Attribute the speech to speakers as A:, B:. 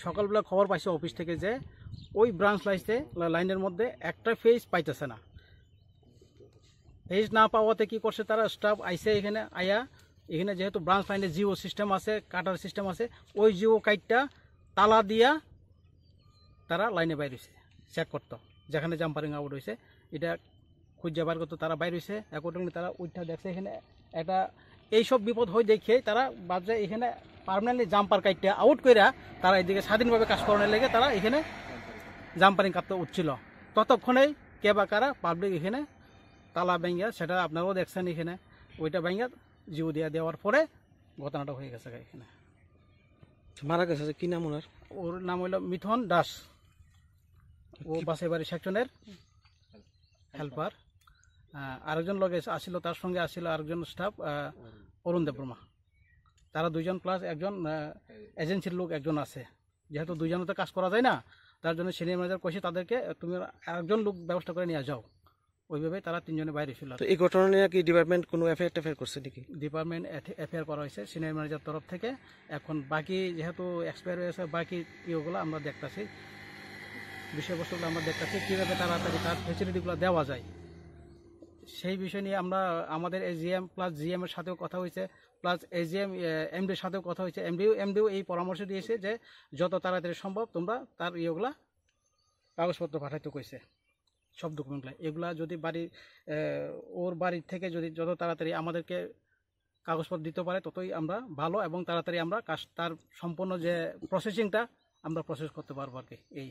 A: সকালবেলা খবর পাইছে অফিস থেকে যে ওই ব্রাঞ্চ লাইনের মধ্যে একটা ফেজ পাইতেছে না। ফেজ না পাওয়াতে কি করছে তারা, স্টাফ আইসে এখানে আয়া, এখানে যেহেতু ব্রাঞ্চ লাইনে জিও সিস্টেম আছে, কাটার সিস্টেম আছে, ওই জিও কাইটটা তালা দিয়া তারা লাইনে বাইর হয়েছে চেক করতো, যেখানে জাম্পারিং আউট হয়েছে এটা খুঁজে বার করতো। তারা বাইর হয়েছে অ্যাকর্ডিংলি, তারা উঠটা দেখছে এখানে একটা এইসব বিপদ হয়ে দেখে তারা ভাবছে এখানে পার্মানেন্টলি জাম্পার কাইটটা আউট করে তারা এদিকে স্বাধীনভাবে কাজ করানোর লেগে তারা এখানে জাম্পারিং কাটতে উঠছিল। ততক্ষণেই কে বা কারা পাবলিক এখানে তালা ভেঙ্গা, সেটা আপনারাও দেখছেন এখানে, ওইটা ভেঙ্গা জিও দিয়া দেওয়ার পরে ঘটনাটা হয়ে গেছে। এখানে
B: মারা গেছে, কি নাম ওনার?
A: ওর নাম হইল মিথুন দাস, ও বাসাইবাড়ি সেকশনের হেল্পার। আরেকজন লোক আসছিল, তার সঙ্গে আসছিল আরেকজন স্টাফ অরুণ দেববর্মা। তারা দুইজন প্লাস একজন এজেন্সির লোক একজন আছে। যেহেতু দুইজনে তো কাজ করা যায় না, তার জন্য সিনিয়র ম্যানেজার কইছে তাদেরকে তুমি আরেকজন লোক ব্যবস্থা করে নিয়ে যাও। ওইভাবে তারা তিনজনে বাইরে ছিল।
B: এই ঘটনা নিয়ে কি ডিপার্টমেন্ট কোনো এফআইআর করছে নাকি?
A: ডিপার্টমেন্ট এফআইআর করা হয়েছে সিনিয়র ম্যানেজার তরফ থেকে। এখন বাকি যেহেতু এক্সপায়ার হয়েছে, বাকি ইয়েগুলো আমরা দেখতেছি, বিষয়বস্তুগুলো আমরা দেখতেছি, কীভাবে তাড়াতাড়ি তার ফেসিলিটিগুলো দেওয়া যায় সেই বিষয় নিয়ে আমরা আমাদের এজিএম প্লাস জিএম এর সাথেও কথা হয়েছে, প্লাস এজিএম এমডির সাথেও কথা হয়েছে। এমডিও এই পরামর্শ দিয়েছে যে যত তাড়াতাড়ি সম্ভব তোমরা তার ইয়েগুলা কাগজপত্র পাঠাইতে কইছে, সব ডকুমেন্টগুলো। এগুলা যদি ওর বাড়ির থেকে যদি যত তাড়াতাড়ি আমাদেরকে কাগজপত্র দিতে পারে ততই আমরা ভালো, এবং তাড়াতাড়ি আমরা তার সম্পূর্ণ যে প্রসেসিংটা আমরা প্রসেস করতে পারবো আর কি। এই